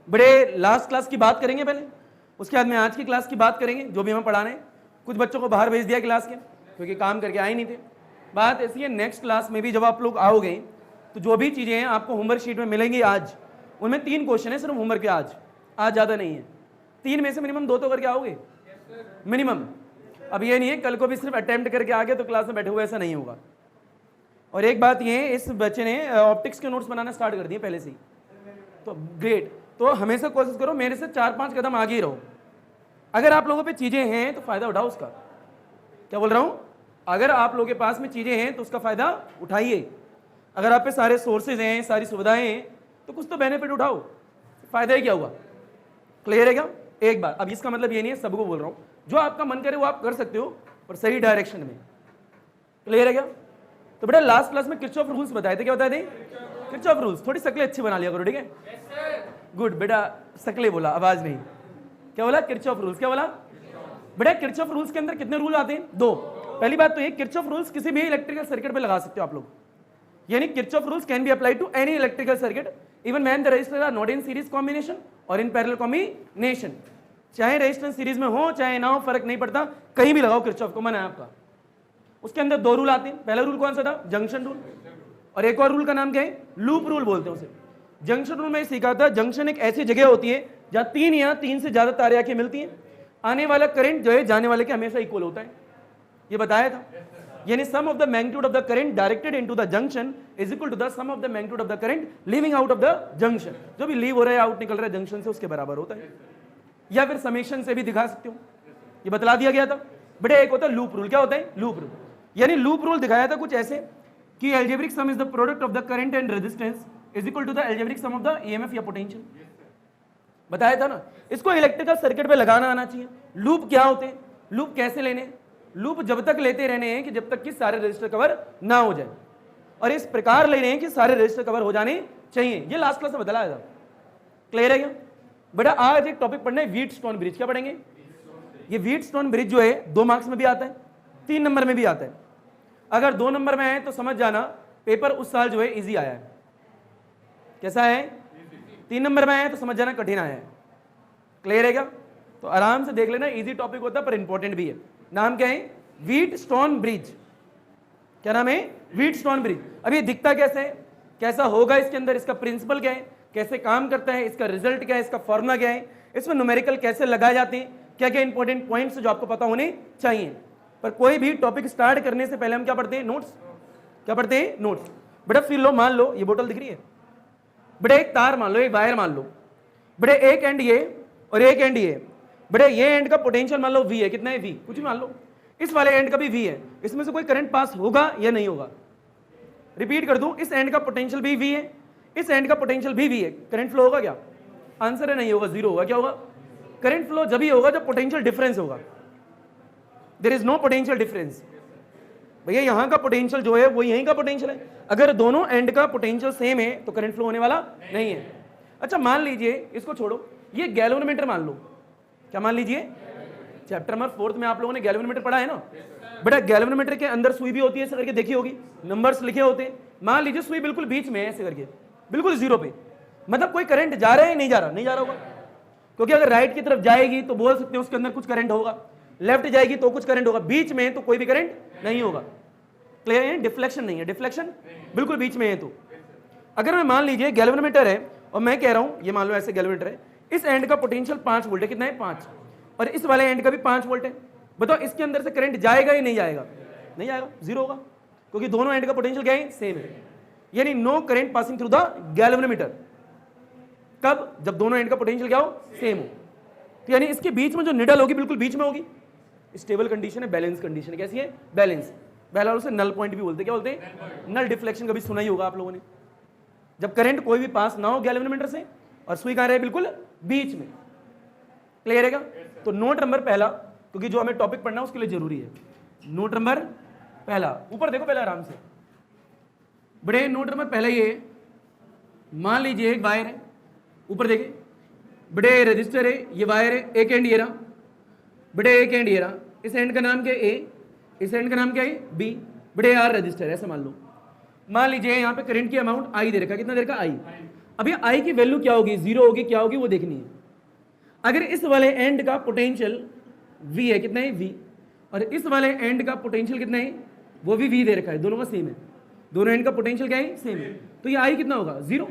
बड़े last class की बात करेंगे पहले, उसके बाद में आज की क्लास की बात करेंगे जो भी हमें पढ़ाने। कुछ बच्चों को बाहर भेज दिया क्लास के क्योंकि काम करके आए नहीं थे। बात ऐसी है, नेक्स्ट क्लास में भी जब आप लोग आओगे तो जो भी चीज़ें हैं आपको होमवर्क शीट में मिलेंगी आज, उनमें 3 क्वेश्चन है सिर्फ होमवर्क के। आज ज़्यादा नहीं है, 3 में से मिनिमम 2 तो करके आओगे मिनिमम। अब ये नहीं है कल को भी सिर्फ अटेम्प्ट करके आ गए तो क्लास में बैठे हुए, ऐसा नहीं होगा। और एक बात ये, इस बच्चे ने ऑप्टिक्स के नोट्स बनाना स्टार्ट कर दिए पहले से ही, तो ग्रेट। तो हमेशा कोशिश करो मेरे से 4-5 कदम आगे ही रहो। अगर आप लोगों पे चीज़ें हैं तो फ़ायदा उठाओ उसका। क्या बोल रहा हूँ? अगर आप लोगों के पास में चीज़ें हैं तो उसका फ़ायदा उठाइए। अगर आप पे सारे सोर्सेज हैं, सारी सुविधाएं हैं, तो कुछ तो बेनिफिट उठाओ। फ़ायदा ही क्या हुआ? क्लियर है क्या? एक बार, अब इसका मतलब ये नहीं है सबको बोल रहा हूँ, जो आपका मन करे वो आप कर सकते हो, पर सही डायरेक्शन में। क्लियर है क्या? तो बेटा लास्ट क्लास में किरचॉफ रूल्स बताए थे, क्या बताए थे? Kirchhoff rules. थोड़ी शक्लें अच्छी बना लिया करो, ठीक है? गुड बेटा, शक्लें बोला, आवाज नहीं। क्या बोला? Kirchhoff rules. क्या बोला बेटा? किरचॉफ रूल्स के अंदर कितने रूल आते हैं? 2। पहली बात तो ये, किरचॉफ रूल्स किसी भी इलेक्ट्रिकल सर्किट पे लगा सकते हो आप लोग, यानी Kirchhoff rules can be applied to any electrical circuit even when the resistors are not in series combination और इन पैरेलल कॉम्बिनेशन। चाहे रेजिस्टेंस सीरीज में हो चाहे ना हो, फर्क नहीं पड़ता, कहीं भी लगाओ किरचॉफ को, मना है आपका। उसके अंदर 2 रूल आते हैं। पहला रूल कौन सा था? Junction rule. और एक और रूल का नाम क्या है? लूप रूल बोलते हैं उसे। जंक्शन रूल में सीखा था, जंक्शन एक ऐसी जगह होती है जहां 3 या 3 से ज्यादा तारे आके मिलती हैं। आने वाला करंट जो है जाने वाले के हमेशा इक्वल होता है, ये बताया था। यानी sum of the magnitude of the current directed into the junction is equal to the sum of the magnitude of the current leaving out of the junction. जो भी लीव हो रहा है, आउट निकल रहा है जंक्शन से, उसके बराबर होता है। या फिर समेशन से भी दिखा सकते हो, ये बतला दिया गया था। बेटा एक होता है लूप रूल। क्या होता है? Loop rule. यानी लूप रूल दिखाया था कुछ ऐसे कि algebraic sum is the product of the current and resistance is equal to the algebraic sum of the EMF या पोटेंशियल। बताया था ना। इसको इलेक्ट्रिकल सर्किट पे लगाना आना चाहिए। लूप क्या होते हैं, लूप कैसे लेने? लूप जब तक लेते रहने हैं कि जब तक कि सारे रजिस्टर कवर ना हो जाए, और इस प्रकार ले रहे हैं कि सारे रजिस्टर कवर हो जाने चाहिए। ये लास्ट क्लास में बताया था। क्लियर है क्या? बेटा आज एक टॉपिक पढ़ना है, व्हीटस्टोन ब्रिज। क्या पढ़ेंगे? ये व्हीटस्टोन ब्रिज जो है 2 मार्क्स में भी आता है, 3 नंबर में भी आता है। अगर 2 नंबर में आए तो समझ जाना पेपर उस साल जो है इजी आया है। कैसा है? 3 नंबर में आया तो समझ जाना कठिन आया है। क्लियर है क्या? तो आराम से देख लेना, इजी टॉपिक होता है पर इंपॉर्टेंट भी है। नाम क्या है? Wheatstone bridge. क्या नाम है? Wheatstone bridge. अब ये दिखता कैसे है, कैसा होगा इसके अंदर, इसका प्रिंसिपल क्या है, कैसे काम करता है, इसका रिजल्ट क्या है, इसका फॉर्मूला क्या है, इसमें न्यूमेरिकल कैसे लगाए जाते हैं, क्या क्या इंपॉर्टेंट पॉइंट्स जो आपको पता होने चाहिए। पर कोई भी टॉपिक स्टार्ट करने से पहले हम क्या पढ़ते हैं? नोट्स। क्या पढ़ते हैं? नोट्स। बेटा फिर लो, मान लो ये बोतल दिख रही है, बेटा एक तार मान लो, एक वायर मान लो, बेटा एक एंड ये और एक एंड ये। बेटा ये एंड का पोटेंशियल मान लो V है, कितना है? V, कुछ भी मान लो। इस वाले एंड का भी V है, इसमें से कोई करंट पास होगा या नहीं होगा? रिपीट कर दूं, इस एंड का पोटेंशियल भी V है, इस एंड का पोटेंशियल भी V है, करंट फ्लो होगा क्या? आंसर है नहीं होगा, 0 होगा। क्या होगा? करंट फ्लो जब ही होगा जब पोटेंशियल डिफरेंस होगा। There is no potential difference. भैया यहां का पोटेंशियल जो है वो यहीं का पोटेंशियल है। अगर दोनों एंड का पोटेंशियल सेम है तो करंट फ्लो होने वाला नहीं है। अच्छा मान लीजिए, इसको छोड़ो, ये गैल्वेनोमीटर मान लो। क्या मान लीजिए? चैप्टर नंबर 4 में आप लोगों ने गैल्वेनोमीटर पढ़ा है ना। बेटा गैल्वेनोमीटर के अंदर सुई भी होती है, ऐसे करके देखी होगी, नंबर्स लिखे होते हैं। मान लीजिए सुई बिल्कुल बीच में है, ऐसे करके बिल्कुल 0 पे, मतलब कोई करंट जा रहा है? नहीं जा रहा? नहीं जा रहा होगा, क्योंकि अगर राइट की तरफ जाएगी तो बोल सकते हैं उसके अंदर कुछ करंट होगा, लेफ्ट जाएगी तो कुछ करंट होगा, बीच में है तो कोई भी करंट नहीं होगा। क्लियर है? डिफ्लेक्शन नहीं है, डिफ्लेक्शन बिल्कुल बीच में है। तो अगर मैं मान लीजिए गैल्वेनोमीटर है और मैं कह रहा हूं, ये मान लो ऐसे गैल्वेनोमीटर है, इस एंड का पोटेंशियल 5 वोल्ट है, कितना है? 5, और इस वाले एंड का भी 5 वोल्ट है। बताओ इसके अंदर से करंट जाएगा या नहीं जाएगा? नहीं जाएगा, 0 होगा, क्योंकि दोनों एंड का पोटेंशियल क्या है? सेम है। यानी no current passing through the galvanometer. कब? जब दोनों एंड का पोटेंशियल क्या हो? सेम हो। तो यानी इसके बीच में जो निडल होगी बिल्कुल बीच में होगी। स्टेबल कंडीशन है, बैलेंस कंडीशन है। कैसी है? बैलेंस। पहला उसे नल पॉइंट भी बोलते हैं। क्या बोलते हैं? नल डिफ्लेक्शन कभी सुना ही होगा आप लोगों ने। जब करंट कोई भी पास ना हो गैल्वेनोमीटर से और सुई कहां रहे? बिल्कुल बीच में। क्लियर है क्या? तो नोट नंबर पहला, क्योंकि जो हमें टॉपिक पढ़ना है उसके लिए जरूरी है। नोट नंबर पहला, ऊपर देखो पहले आराम से। बड़े नोट नंबर पहला ये, मान लीजिए एक वायर है, ऊपर देखे, बड़े रजिस्टर है, ये वायर है, एक एंड ये रहा, बड़े एक एंड ये रहा, इस एंड का नाम क्या है? A, इस एंड का नाम क्या है? B, बड़े R रजिस्टर है, ऐसा मान लो। मान लीजिए यहाँ पे करंट की अमाउंट I दे रखा, कितना दे रखा? I। अभी आई की वैल्यू क्या होगी, 0 होगी, क्या होगी वो देखनी है। अगर इस वाले एंड का पोटेंशियल v है, कितना है v, और इस वाले एंड का पोटेंशियल कितना है, वो भी v दे रखा है, दोनों का सेम है, दोनों एंड का पोटेंशियल क्या है, सेम है, तो ये आई कितना होगा, 0।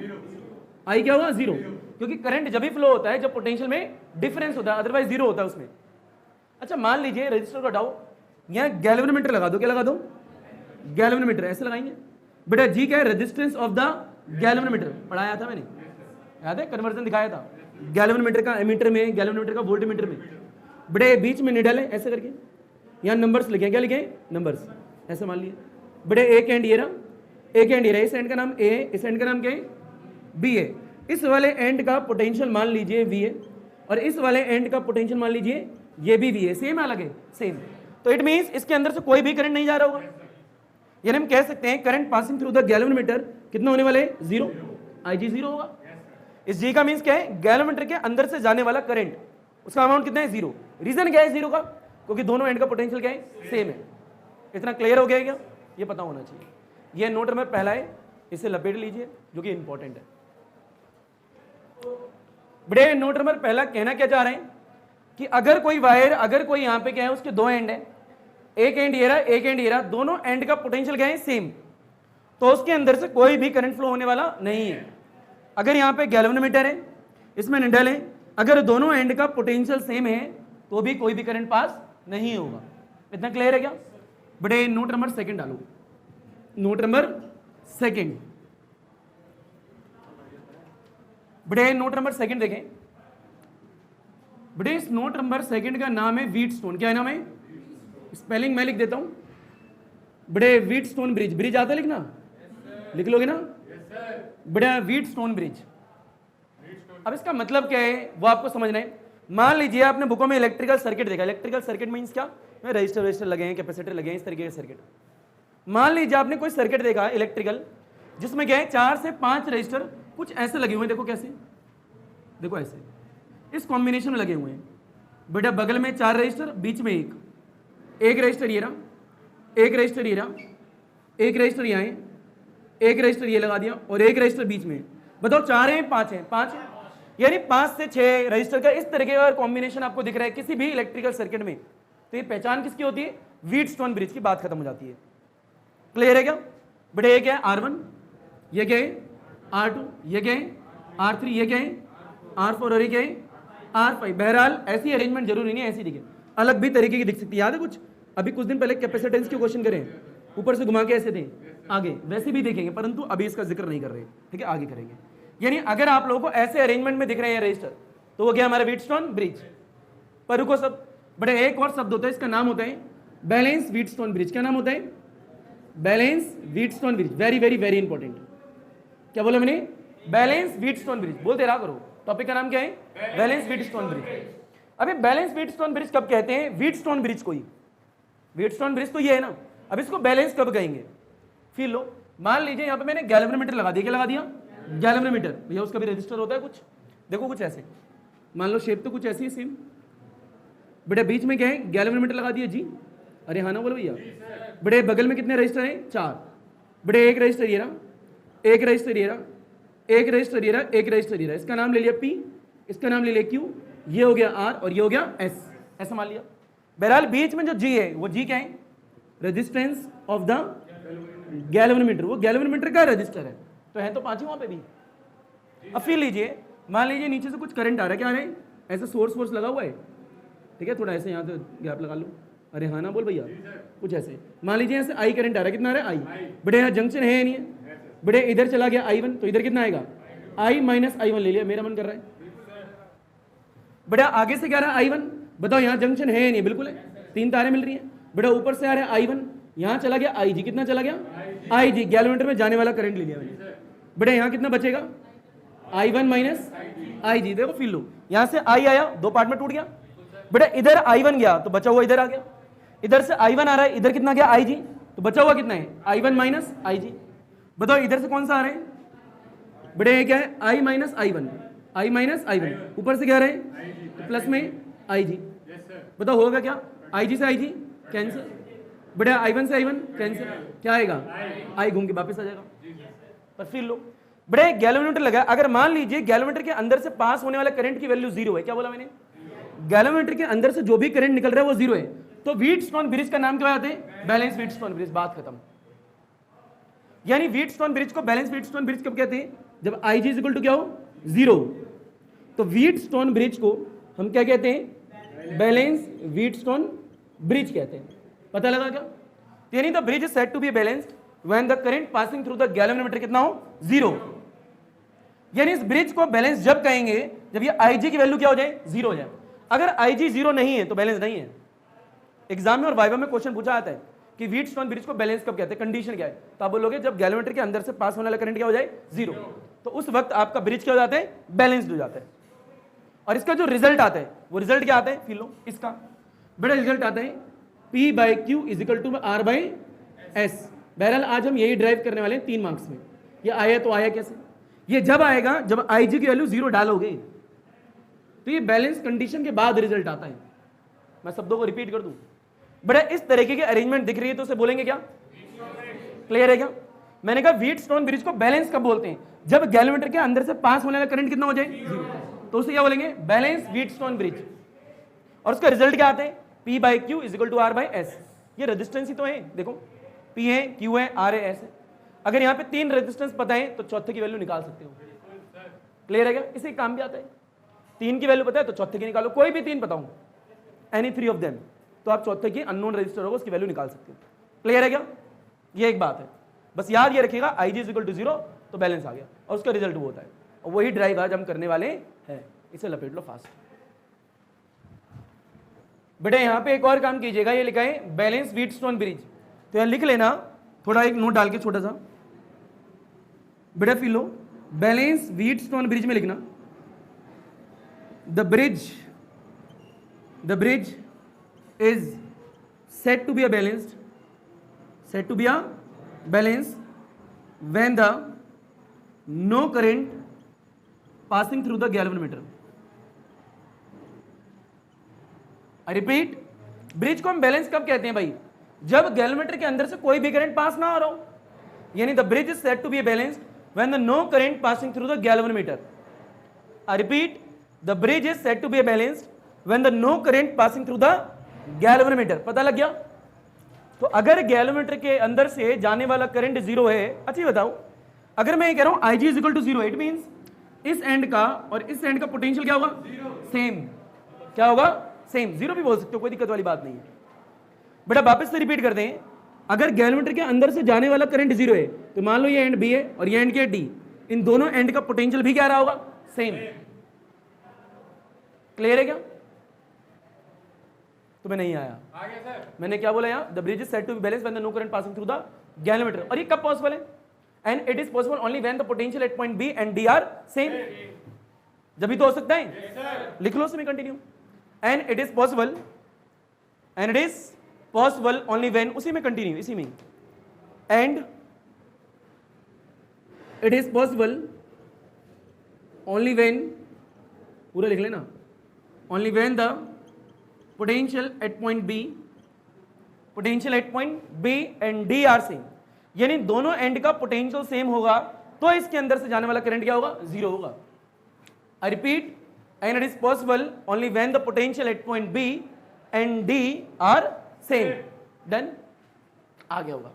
आई क्या होगा, 0, क्योंकि करंट जब भी फ्लो होता है जब पोटेंशियल में डिफरेंस होता है, अदरवाइज 0 होता है उसमें। अच्छा मान लीजिए रजिस्टर का डाउ, यहाँ गैल्वेनोमीटर लगा दो, क्या लगा दो, गैल्वेनोमीटर, ऐसे लगाएंगे बेटा। जी क्या है, रेजिस्टेंस ऑफ द गैल्वेनोमीटर, पढ़ाया था मैंने, याद है, कन्वर्जन दिखाया था, गैल्वेनोमीटर का एमीटर में, गैल्वेनोमीटर का वोल्टमीटर में। बेटे बीच में निडल है, ऐसे करके यहाँ नंबर्स लिखे, क्या लिखे, नंबर्स, ऐसे मान लिए बेटे। एक एंड ये रहा, एक एंड ये रहा, इस एंड का नाम ए है, इस एंड का नाम क्या है, बी है। इस वाले एंड का पोटेंशियल मान लीजिए वी है, और इस वाले एंड का पोटेंशियल मान लीजिए ये भी वी है, सेम अलग है, सेम। तो इट मींस इसके अंदर से कोई भी करंट नहीं जा रहा होगा, यानी हम कह सकते हैं current passing through the galvanometer कितना होने वाले, 0, IG 0 होगा। इस जी का मींस क्या है, गैल्वेनोमीटर के अंदर से जाने वाला करंट, उसका अमाउंट कितना है, 0। रीजन क्या है 0 का, क्योंकि दोनों एंड का पोटेंशियल क्या है, सेम है। इतना क्लियर हो गया क्या, ये पता होना चाहिए। ये नोट नंबर पहला है, इसे लपेट लीजिए, जो कि इंपॉर्टेंट है। बड़े नोट नंबर पहला कहना क्या चाह रहे हैं कि अगर कोई वायर, अगर कोई यहां पे क्या है, उसके दो एंड है, एक एंड ये रहा, एक एंड ये रहा, दोनों एंड का पोटेंशियल क्या है, सेम, तो उसके अंदर से कोई भी करंट फ्लो होने वाला नहीं है। अगर यहाँ पे गैल्वेनोमीटर है, इसमें निडल है, अगर दोनों एंड का पोटेंशियल सेम है तो भी कोई भी करंट पास नहीं होगा। इतना क्लियर है क्या। बड़े नोट नंबर सेकंड डालो, नोट नंबर सेकंड, बड़े नोट नंबर सेकंड देखें। बड़े इस नोट नंबर सेकंड का नाम है व्हीटस्टोन, क्या नाम है, स्पेलिंग मैं लिख देता हूं। बड़े व्हीटस्टोन ब्रिज, ब्रिज आता है लिखना, लिख लोगे ना, बड़ा व्हीटस्टोन ब्रिज। अब इसका मतलब क्या है वो आपको समझना है। मान लीजिए आपने बुकों में इलेक्ट्रिकल सर्किट देखा, इलेक्ट्रिकल सर्किट मींस क्या, रजिस्टर लगे हैं, कैपेसिटर लगे हैं, इस तरीके के सर्किट। मान लीजिए आपने कोई सर्किट देखा इलेक्ट्रिकल, जिसमें क्या है 4 से 5 रजिस्टर कुछ ऐसे लगे हुए हैं, देखो कैसे, देखो ऐसे इस कॉम्बिनेशन में लगे हुए हैं। बेटा बगल में 4 रजिस्टर, बीच में एक रजिस्टर ये रहा, एक रजिस्टर ये रहा, एक रजिस्टर यहाँ है, एक रजिस्टर ये लगा दिया, और एक रजिस्टर बीच में। बताओ 4 हैं 5 हैं, 5 है, यानी 5 से 6 रजिस्टर का इस तरीके का कॉम्बिनेशन आपको दिख रहा है किसी भी इलेक्ट्रिकल सर्किट में, तो ये पहचान किसकी होती है, व्हीटस्टोन ब्रिज की बात खत्म हो जाती है। क्लियर है क्या। बेटा ये क्या है R1, ये क्या है R2, ये क्या है R3, ये क्या है R4, और ये क्या है R5। बहरहाल ऐसी अरेंजमेंट जरूरी नहीं है, ऐसी दिखे, अलग भी तरीके की दिख सकती है। याद है कुछ, अभी कुछ दिन पहले कैपेसिटेंस के क्वेश्चन करें, ऊपर से घुमा के ऐसे थे, आगे वैसे भी देखेंगे, परंतु अभी इसका जिक्र नहीं कर रहे, ठीक है, आगे करेंगे। यानी अगर आप लोगों को ऐसे अरेंजमेंट में दिख रहे हैं रजिस्टर, तो वो क्या हमारा व्हीटस्टोन ब्रिज। पर रुको सब, बड़े एक और शब्द होता है, इसका नाम होता है बैलेंस व्हीटस्टोन ब्रिज। क्या नाम होता है, balance Wheatstone bridge. Very very very important. क्या बोला मैंने, बैलेंस व्हीटस्टोन ब्रिज, बोलते रहा करो। टॉपिक का नाम क्या है, बैलेंस व्हीटस्टोन ब्रिज। अभी बैलेंस व्हीटस्टोन ब्रिज कब कहते हैं, व्हीटस्टोन ब्रिज को ही, व्हीटस्टोन ब्रिज तो ये है ना, अब इसको बैलेंस कब कहेंगे, फिर लो। मान लीजिए यहाँ पे मैंने गैल्वेनोमीटर लगा दिया, क्या लगा दिया, गैल्वेनोमीटर। भैया उसका भी रजिस्टर होता है कुछ, देखो कुछ ऐसे, मान लो शेप तो कुछ ऐसी है सेम। बेटा बीच में क्या है, गैल्वेनोमीटर लगा दिया जी, अरे हाँ ना बोलो भैया। बड़े बगल में कितने रजिस्टर हैं, 4। बड़े एक रजिस्टर ये रहा, एक रजिस्टर ये रहा, एक रजिस्टर ये रहा, एक रजिस्टर ये रहा। इसका नाम ले लिया P, इसका नाम ले लिया Q, ये हो गया R और ये हो गया S, ऐसा मान लिया। बहरहाल बीच में जो G है, वो G क्या है, रेजिस्टेंस ऑफ द गैल्वेनोमीटर, वो गैल्वेनोमीटर का रजिस्टर है, तो है तो 5 ही वहां पे भी। अब फिर लीजिए, मान लीजिए नीचे से कुछ करंट आ रहा है, क्या आ रहा है, ऐसे सोर्स लगा हुआ है, ठीक है, थोड़ा ऐसे यहाँ तो गैप लगा लो, अरे हाँ ना बोल भैया, कुछ ऐसे। मान लीजिए ऐसे I करंट आ रहा है, कितना आ रहा है I। बड़े यहाँ जंक्शन है नहीं है, बड़े इधर चला गया I1, तो इधर कितना आएगा, I माइनस I1 ले लिया, मेरा मन कर रहा है। बड़ा आगे से क्या रहा है I1, बताओ यहाँ जंक्शन है नहीं, बिल्कुल है, 3 तारें मिल रही हैं। बड़ा ऊपर से आ रहा है I1, यहाँ चला गया IG, कितना चला गया IG, गैल्वेनोमीटर में जाने वाला करंट ले लिया मैंने। बड़े यहाँ कितना बचेगा, I1 माइनस IG, देखो फिर लो, यहाँ से I आया, 2 पार्ट में टूट गया। बड़ा इधर I1 गया तो बचा हुआ इधर आ गया, इधर से I1 आ रहा है, इधर कितना गया IG, तो बचा हुआ कितना है I1 माइनस IG। बताओ इधर से कौन सा आ रहा है, बड़े क्या है I minus I1, I minus I1, ऊपर से क्या आ रहा है, तो प्लस में IG। बताओ होगा क्या, IG से IG कैंसिल, बड़ा I1 से I1 कैंसिल, क्या आएगा I घूम के वापस आ जाएगा। पर फिर लो, बड़े गैल्वेनोमीटर लगा, अगर मान लीजिए गैल्वेनोमीटर के अंदर से पास होने वाला करंट की वैल्यू 0 है, क्या बोला मैंने, गैल्वेनोमीटर के अंदर से जो भी करंट निकल रहा है वो 0 है, तो व्हीटस्टोन ब्रिज का नाम क्या आता है, बैलेंस व्हीटस्टोन ब्रिज, बात खत्म। यानी व्हीटस्टोन ब्रिज को बैलेंस व्हीटस्टोन ब्रिज कब कहते हैं, जब IG इक्वल टू क्या हो, 0। तो व्हीटस्टोन ब्रिज को हम क्या कहते हैं, बैलेंस व्हीटस्टोन ब्रिज कहते हैं। पता लगा क्या, यानी the bridge is said to be balanced when the current passing through the galvanometer कितना हो, 0। यानी इस ब्रिज को बैलेंस जब कहेंगे जब ये IG की वैल्यू क्या हो जाए, 0 हो जाए। अगर IG 0 नहीं है तो बैलेंस नहीं है। एग्जाम में और वाइवा में क्वेश्चन पूछा आता है कि व्हीटस्टोन ब्रिज को बैलेंस कब कहते हैं, कंडीशन क्या है, तो आप बोलोगे जब गैल्वेनोमीटर के अंदर से पास होने वाला करंट क्या हो जाए, 0, तो उस वक्त आपका ब्रिज क्या हो जाता है, बैलेंस्ड हो जाता है। और इसका जो रिजल्ट आता है वो रिजल्ट क्या आता है, फील लो इसका बड़ा रिजल्ट आता है P/Q is equal to R/S। बहरहाल आज हम यही ड्राइव करने वाले हैं 3 मार्क्स में। ये आया तो आया कैसे, ये जब आएगा जब IG की वैल्यू 0 डालोगे, तो ये बैलेंस कंडीशन के बाद रिजल्ट आता है। मैं शब्दों को रिपीट कर दूं, बड़ा इस तरीके की अरेंजमेंट दिख रही है तो उसे बोलेंगे क्या, क्लियर है क्या। मैंने कहा व्हीटस्टोन ब्रिज को बैलेंस कब बोलते हैं, जब गैल्वेनोमीटर के अंदर से पास होने वाला करंट कितना हो जाए, 0, तो उसे क्या बोलेंगे, बैलेंस व्हीटस्टोन ब्रिज। और उसका रिजल्ट क्या आता है, P/Q is equal to R/S। ये रेजिस्टेंस ही तो है, देखो P है, Q है, R है, S है। अगर यहाँ पे 3 रेजिस्टेंस पता है तो चौथे की वैल्यू निकाल सकते हो, क्लियर है क्या। इसे काम भी आता है, 3 की वैल्यू पता है तो चौथे की निकालो, कोई भी 3 बताऊं, एनी 3 ऑफ देम, तो आप चौथे की अननोन रजिस्टर होगा उसकी वैल्यू निकाल सकते हो, क्लियर है क्या। ये एक बात है, बस याद ये रखिएगा IG इज इक्वल टू 0 तो बैलेंस आ गया, और उसका रिजल्ट वो होता है। और वही ड्राइव आज हम करने वाले हैं, इसे लपेट लो फास्ट। बेटा यहाँ पे एक और काम कीजिएगा, ये लिखा है बैलेंस व्हीटस्टोन ब्रिज, तो यहाँ लिख लेना, थोड़ा एक नोट डाल के छोटा सा, बेटा feel low, balance Wheatstone bridge में लिखना, the bridge is said to be a balanced when the no current passing through the galvanometer। I repeat, bridge को हम बैलेंस कब कहते हैं भाई, जब गैल्वेनोमीटर के अंदर से कोई भी करंट पास ना हो रहा हो, यानी the bridge is said to be balanced when the no current passing through the galvanometer. I repeat, the bridge is said to be balanced when the no current passing through the galvanometer. पता लग गया। तो अगर galvanometer के अंदर से जाने वाला करंट 0 है, अच्छी बताओ, अगर मैं ये कह रहा हूं IG is equal to 0, it means इस एंड का और इस एंड का पोटेंशियल क्या होगा, सेम। क्या होगा, सेम। 0 भी बोल सकते हो, कोई दिक्कत वाली बात नहीं है। बेटा वापस से रिपीट करते हैं, अगर गैल्वेनोमीटर के अंदर से जाने वाला करंट 0 है, तो मान लो ये एंड B है और ये एंड क्या है D, इन दोनों एंड का पोटेंशियल भी क्या रहा होगा, सेम। क्लियर है क्या। तो मैं नहीं आया, मैंने क्या बोला यहाँ, the bridge is said to be balanced when the no current passing through the galvanometer. और ये कब पॉसिबल है, and it is possible only when the potential at point B and D are same. जब भी तो हो सकता है, लिख लो उसमें continue, and it is possible only when, उसी में कंटिन्यू, इसी में, and it is possible only when, पूरा लिख लेना, only when the potential at point B and D are same. यानी दोनों एंड का पोटेंशियल सेम होगा तो इसके अंदर से जाने वाला करंट क्या होगा, 0 होगा। I repeat, and it is possible only when the potential at point B and D are same. Done, आ गया होगा।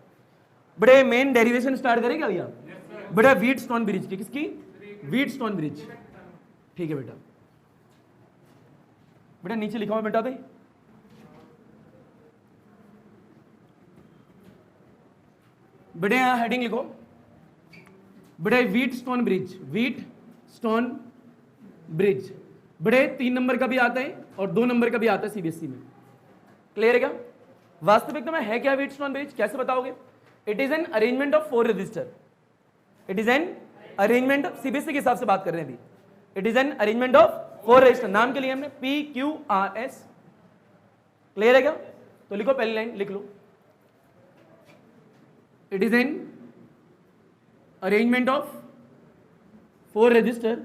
बड़े मेन डेरिवेशन स्टार्ट करेंगे भैया, बड़ा व्हीटस्टोन ब्रिज की, किसकी, व्हीटस्टोन ब्रिज। ठीक है बेटा, बेटा नीचे लिखा हुआ बेटा दे, बेटे यहां हेडिंग लिखो, बेटे व्हीटस्टोन ब्रिज। बेटे 3 नंबर का भी आता है और 2 नंबर का भी आता है CBSE में, क्लियर है क्या। वास्तविक में है क्या व्हीटस्टोन ब्रिज, कैसे बताओगे। It is an arrangement of 4 register, it is an arrangement, CBSE के हिसाब से बात कर रहे हैं अभी, it is an arrangement of 4 register. नाम के लिए हमने PQRS, क्लियर है क्या। तो लिखो, पहली लाइन लिख लो, it is an arrangement of 4 register,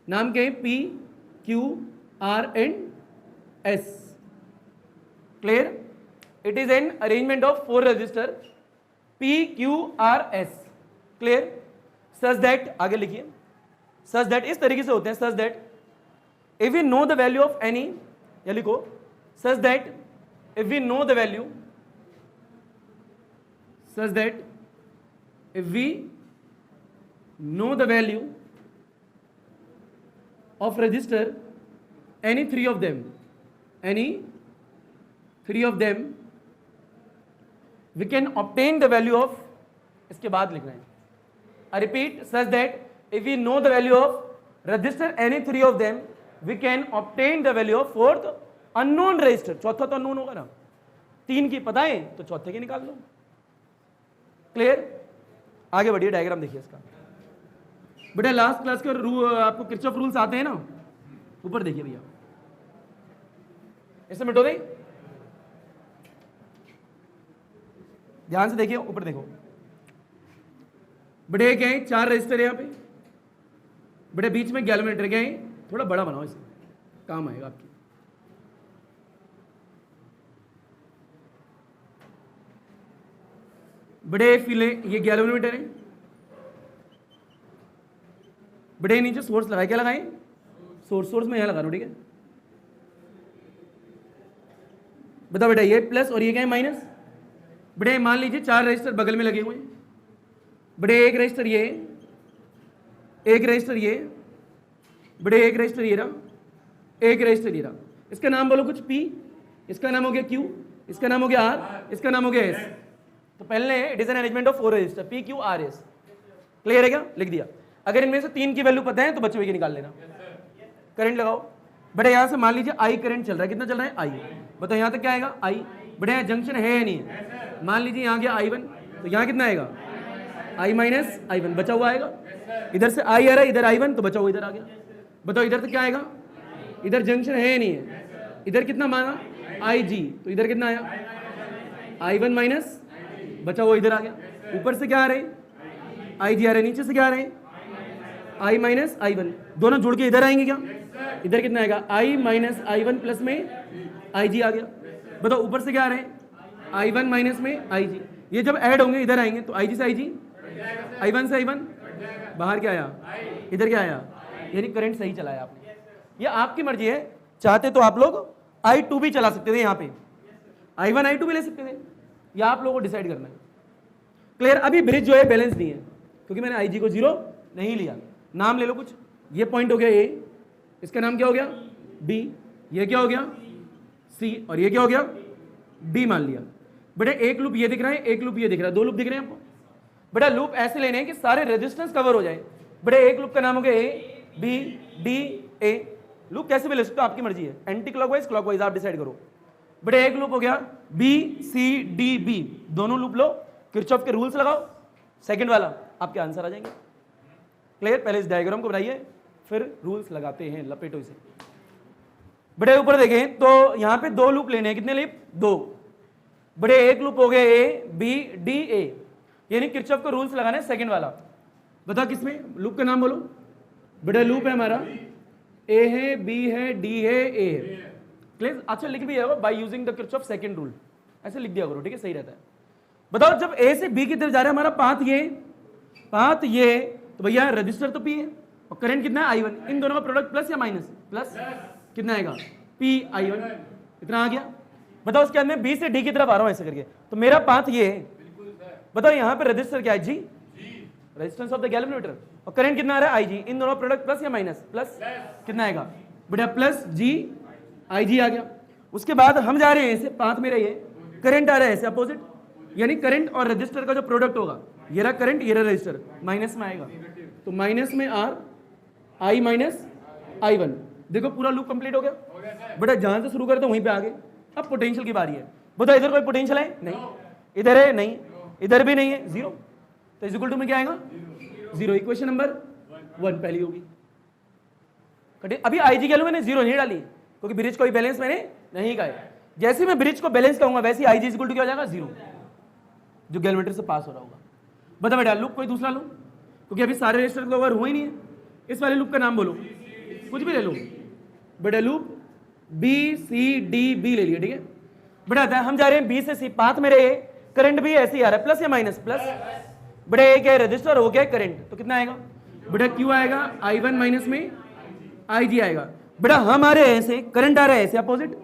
नाम के P, Q, R and S, clear. It is an arrangement of 4 register P, Q, R, S, clear. Such that, आगे लिखिए, सच दैट इस तरीके से होते हैं, such that if we know the value of any, या लिखो such that if we know the value, such that if we know the value of register any three of them we can obtain the value of, इसके बाद लिखना है, I repeat, such that if we know the value of register any three of them we can obtain the value of fourth unknown register, चौथा तो unknown होगा ना, तीन की पता है तो चौथे की निकाल लो। क्लियर? आगे बढ़िए, डायग्राम देखिए इसका। बेटा लास्ट क्लास के आपको किरचॉफ रूल्स आते हैं ना, ऊपर देखिए भैया, इसे मिटो दे, ध्यान से देखिए, ऊपर देखो। बड़े क्या है, 4 रजिस्टर है यहाँ पे, बड़े बीच में गैल्वेनोमीटर क्या है, थोड़ा बड़ा बनाओ, इसे काम आएगा आपकी। बड़े फिले ये गैल्वेनोमीटर है, बड़े नीचे सोर्स लगाए, क्या लगाए, सोर्स में यहां लगा रहा हूं, ठीक है। बताओ बेटा, ये प्लस और ये क्या है माइनस। बड़े मान लीजिए 4 रजिस्टर बगल में लगे हुए हैं, बड़े एक रजिस्टर ये, एक रजिस्टर ये, बड़े एक रजिस्टर ये रहा, एक रजिस्टर ये रहा, इसका नाम बोलो कुछ P, इसका नाम हो गया Q, इसका नाम हो गया R, इसका नाम हो गया S। तो पहले it is an arrangement of 4 register P Q R S। Clear है क्या? लिख दिया। अगर इनमें से 3 की वैल्यू पता है तो बच्चे हुए की निकाल लेना। करंट लगाओ। बेटा यहां से मान लीजिए I करंट चल रहा है, कितना चल रहा है I, बताओ यहां तक क्या आएगा I। बेटा यहाँ जंक्शन है या नहीं है, मान लीजिए यहाँ गया I1, तो यहाँ कितना आएगा I माइनस I1, बचा हुआ आएगा। इधर से I आ रहा है, इधर I1, तो बचा हुआ इधर आ गया। बताओ इधर तक क्या आएगा, इधर जंक्शन है या नहीं है, इधर कितना माना IG, तो इधर कितना आया I1 माइनस, बचा हुआ इधर आ गया। ऊपर से क्या आ रहे हैं IG आ रहे, नीचे से क्या आ रहे हैं I माइनस I1, दोनों जुड़ के इधर आएंगे क्या, इधर कितना आएगा I माइनस I1 प्लस में IG आ गया। बताओ ऊपर से क्या आ रहे हैं I1 माइनस में IG, ये जब ऐड होंगे इधर आएंगे तो IG से IG, I1 से I1, बाहर क्या आया, इधर क्या आया, यानी करंट सही चलाया आपने। ये आपकी मर्जी है, चाहते तो आप लोग I2 भी चला सकते थे, यहाँ पे I1 I2 भी ले सकते थे, या आप लोगों को डिसाइड करना है। क्लियर? अभी ब्रिज जो है बैलेंस नहीं है क्योंकि मैंने IG को 0 नहीं लिया। नाम ले लो कुछ, ये पॉइंट हो गया A, इसका नाम क्या हो गया B, ये क्या हो गया C, और ये क्या हो गया D मान लिया। बेटा एक लूप ये दिख रहा है, एक लूप ये दिख रहा है, 2 लूप दिख रहे हैं आपको। बेटा लूप ऐसे लेने हैं कि सारे रेजिस्टेंस कवर हो जाए। बेटा एक लूप का नाम हो गया A B D A, loop कैसे भी ले सकते हो, आपकी मर्जी है, एंटी क्लॉकवाइज क्लॉकवाइज आप डिसाइड करो। बेटा एक लूप हो गया B C D B, दोनों लूप लो, किरचॉफ के रूल्स लगाओ, सेकंड वाला आपके आंसर आ जाएंगे। क्लियर? पहले इस डायग्राम को बनाइए, फिर रूल्स लगाते हैं, लपेटो इसे। बड़े ऊपर देखें तो यहां पे 2 लूप लेने हैं, कितने लूप 2। बड़े एक लूप हो गया A B D A, यानी किरचॉफ का रूल्स लगाना है सेकंड वाला। बताओ किसमें, लूप का नाम बोलो। बड़ा लूप है हमारा, A है B है D है A है। क्लियर? अच्छा लिख भी जाएगा by using the Kirchhoff second rule, ऐसे लिख दिया करो, ठीक है, सही रहता है। बताओ जब A से B की तरफ जा रहा है हमारा पाथ ये, तो भैया रजिस्टर तो P है और करंट कितना है I1, इन दोनों का प्रोडक्ट प्लस या माइनस, प्लस, कितना आएगा P I1, कितना आ गया। बताओ उसके बाद में B से D की तरफ आ रहा हूं ऐसे करके, तो मेरा पाथ ये है। बताओ यहाँ पे रजिस्टर क्या है G, resistance of the galvanometer, और करंट कितना आ रहा है IG, इन दोनों प्रोडक्ट प्लस या माइनस, प्लस, कितना आएगा बेटा प्लस G IG आ गया। उसके बाद हम जा रहे हैं ऐसे, पाथ मेरा ये, करंट आ रहा है ऐसे अपोजिट, यानी करंट और रजिस्टर का जो प्रोडक्ट होगा, ये रहा करंट ये रहा रजिस्टर, माइनस में आएगा, तो माइनस में R I माइनस I1। देखो पूरा लूप कंप्लीट हो गया। बेटा जहां से शुरू करते वहीं पे आ गए। अब पोटेंशियल की बारी है। बताओ इधर कोई पोटेंशियल है नहीं, इधर है नहीं, इधर भी नहीं है, 0, तो इज इक्वल टू में क्या आएगा 0। इक्वेशन नंबर 1 पहली होगी। अभी IG की वैल्यू मैंने 0 नहीं डाली क्योंकि ब्रिज को बैलेंस मैंने नहीं कहा है। जैसे मैं ब्रिज को बैलेंस कहूंगा वैसे IG इज इक्वल टू क्या हो जाएगा 0, जो गैल्वेनोमीटर से पास हो रहा होगा। बता बेटा लूप कोई दूसरा लूप, क्योंकि अभी सारे रजिस्टर कवर हुए ही नहीं है। इस वाले लूप का नाम बोलो, कुछ भी ले लो। बेटा loop B C D B ले लिया, ठीक है। बेटा हम जा रहे हैं B से C, पाथ मेरे करंट भी ऐसे ही आ रहा है, प्लस या माइनस, प्लस, बेटा एक है रजिस्टर, हो गया करंट, तो कितना आएगा बेटा Q आएगा I1 माइनस में IG आएगा। बेटा हमारे ऐसे करंट आ रहा है ऐसे अपोजिट,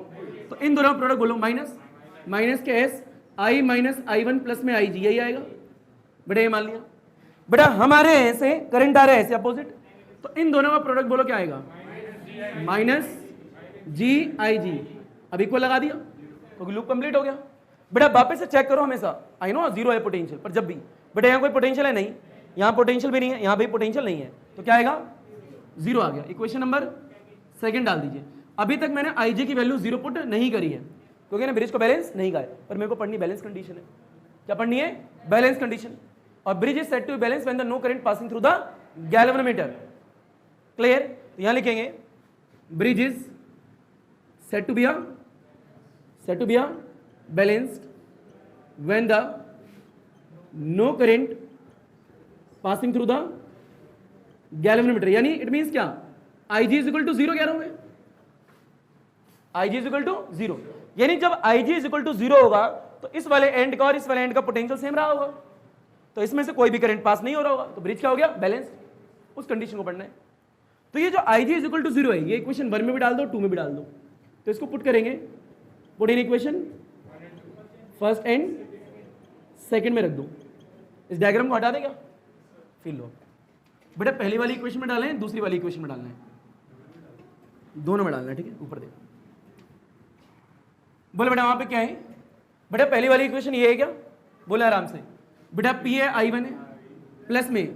तो इन दोनों प्रोडक्ट बोलो माइनस, माइनस के S I minus I1 plus में IG, यही आएगा बेटा, ये मान लिया। बेटा हमारे ऐसे करंट आ रहा है ऐसे अपोजिट, तो इन दोनों का प्रोडक्ट बोलो क्या आएगा माइनस GIG। अब इक्वल लगा दिया तो लूप कंप्लीट हो गया। बेटा वापस से चेक करो हमेशा, आई नो जीरो है पोटेंशियल, पर जब भी बेटा यहाँ कोई पोटेंशियल है नहीं, यहाँ पोटेंशियल भी नहीं है, यहाँ भी पोटेंशियल नहीं है, तो क्या आएगा जीरो आ गया। इक्वेशन नंबर सेकंड डाल दीजिए। अभी तक मैंने IG की वैल्यू जीरो पुट नहीं करी है क्योंकि ना ब्रिज को बैलेंस नहीं कहा है, पर मेरे को पढ़नी बैलेंस कंडीशन है। क्या पढ़नी है बैलेंस कंडीशन, और bridge is said to be balance when the no current passing through the galvanometer. Clear, तो यहाँ लिखेंगे bridge is said to be a balanced when the no current passing through the galvanometer, यानी it means क्या IG is equal to zero कह रहा हूं मैं, IG is equal to zero, यानी जब IG is equal to zero होगा तो इस वाले एंड का और इस वाले एंड का पोटेंशियल सेम रहा होगा, तो इसमें से कोई भी करंट पास नहीं हो रहा होगा, तो ब्रिज क्या हो गया बैलेंस। उस कंडीशन को पढ़ना है। तो ये जो IG is equal to zero है, ये इक्वेशन 1 में भी डाल दो, 2 में भी डाल दो, तो इसको पुट करेंगे, put in equation first and second में रख दो। इस डायग्राम को हटा देगा, फिर लो बेटा पहली वाली इक्वेशन में डालना है, दूसरी वाली इक्वेशन में डालना है, दोनों में डालना है, ठीक है। ऊपर देखो, बोले बेटा वहां पे क्या है, बेटा पहली वाली इक्वेशन ये है क्या, बोले आराम से, बेटा P है I1 है प्लस में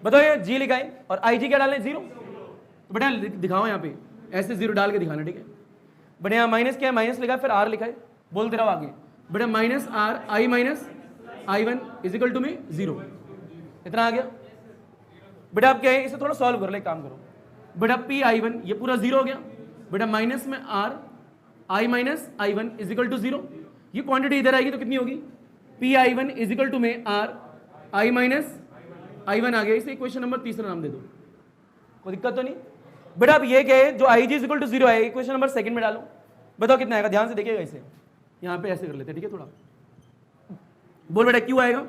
बताओ ये G लिखा है और IG क्या डालना है जीरो, तो बेटा दिखाओ यहाँ पे ऐसे जीरो डाल के दिखाना, ठीक है। बेटा यहाँ माइनस क्या है, माइनस लिखा है, फिर R लिखा है, बोलते रहो आगे। बेटा minus R I minus I1 is equal to में जीरो, इतना आ गया। बेटा आप क्या है, इसे थोड़ा सॉल्व कर ले, काम करो। बेटा P I1 ये पूरा जीरो हो गया, बेटा माइनस में R I minus I1 is equal to zero, ये क्वांटिटी इधर आएगी तो कितनी होगी P I1 is equal to में R I माइनस I1 आ गया। इसे इक्वेशन नंबर तीसरा नाम दे दो, कोई दिक्कत तो नहीं। बेटा अब ये क्या है, जो IG is equal to zero है, इक्वेशन नंबर सेकंड में डालो, बताओ कितना आएगा, ध्यान से देखिएगा। इसे यहाँ पे ऐसे कर लेते हैं, ठीक है। थोड़ा बोल बेटा Q आएगा,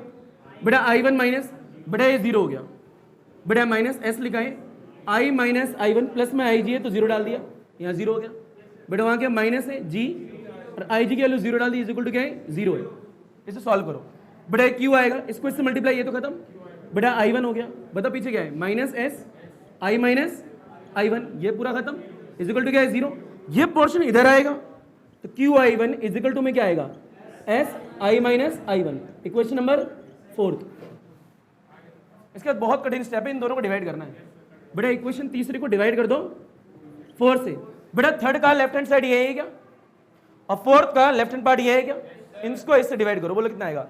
बेटा I1 माइनस, बेटा ये जीरो हो गया, बेटा माइनस S लिखा है, I माइनस I1 प्लस में IG है तो जीरो डाल दिया, यहाँ जीरो हो गया। बेटा वहाँ क्या माइनस है G और IG की वैल्यू जीरो डाल दी, इज इक्वल टू क्या है जीरो है। इसे सॉल्व करो, बेटा Q आएगा, इसको इससे मल्टीप्लाई, ये तो खत्म, बेटा I1 हो गया, बताओ पीछे क्या है minus S I minus I1, ये पूरा खत्म, इज इक्वल टू क्या है जीरो। ये पोर्शन इधर आएगा तो Q I1 is equal to में क्या आएगा S I minus I1, equation number fourth. इसके बाद बहुत कठिन स्टेप है, इन दोनों को डिवाइड करना है। बेटा इक्वेशन तीसरी को डिवाइड कर दो 4 से, बेटा थर्ड का लेफ्ट हैंड साइड ये है क्या, और फोर्थ का लेफ्ट हैंड पार्ट ये है क्या, इनको इससे डिवाइड करो, बोलो कितना आएगा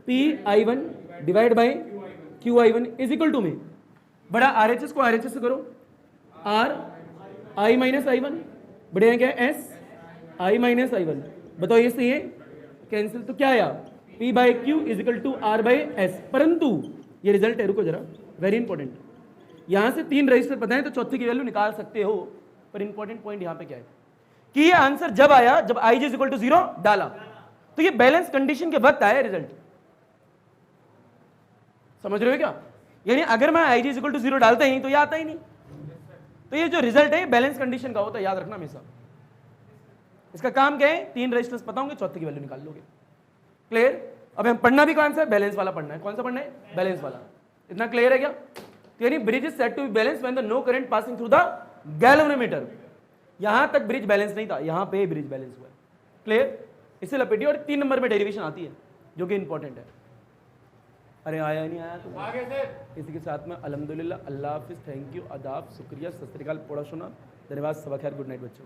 P I1 divide by Q I1 is equal to में, बड़ा RHS को RHS से करो, R I माइनस I1, बड़े यहाँ क्या है S I माइनस I1, बताओ ये सही है कैंसिल, तो क्या आया P by Q is equal to R by S। परंतु ये रिजल्ट है, रुको जरा, वेरी इंपॉर्टेंट, यहाँ से 3 रजिस्टर पता है तो चौथे की वैल्यू निकाल सकते हो, पर इंपॉर्टेंट पॉइंट यहाँ पे क्या है कि ये आंसर जब आया जब IG is equal to zero डाला, तो ये बैलेंस कंडीशन के वक्त आया रिजल्ट, समझ रहे हो क्या। यानी अगर मैं IG is equal to zero डालता ही तो ये आता ही नहीं, तो ये जो रिजल्ट है बैलेंस कंडीशन का होता है, याद रखना हमेशा। इसका काम क्या है, 3 रजिस्टर्स पता होंगे, चौथे की वैल्यू निकाल लोगे। क्लियर। अब हम पढ़ना भी कौन सा है, बैलेंस वाला पढ़ना है। कौन सा पढ़ना है, बैलेंस वाला। इतना क्लियर है क्या। यानी bridge is said to be balance when the no current passing through the galvanometer. यहां तक ब्रिज बैलेंस नहीं था, यहां पे ब्रिज बैलेंस हुआ है। क्लियर। इसे लपेटिए और 3 नंबर में डेरिवेशन आती है जो कि इंपॉर्टेंट है। अरे आया नहीं आया तो आगे से। इसी के साथ में अल्हम्दुलिल्लाह, अल्लाह हाफिज, थैंक यू, आदाब, शुक्रिया, सत श्री अकाल, पढ़ा सुना, धन्यवाद, सबा खैर, गुड नाइट बच्चों।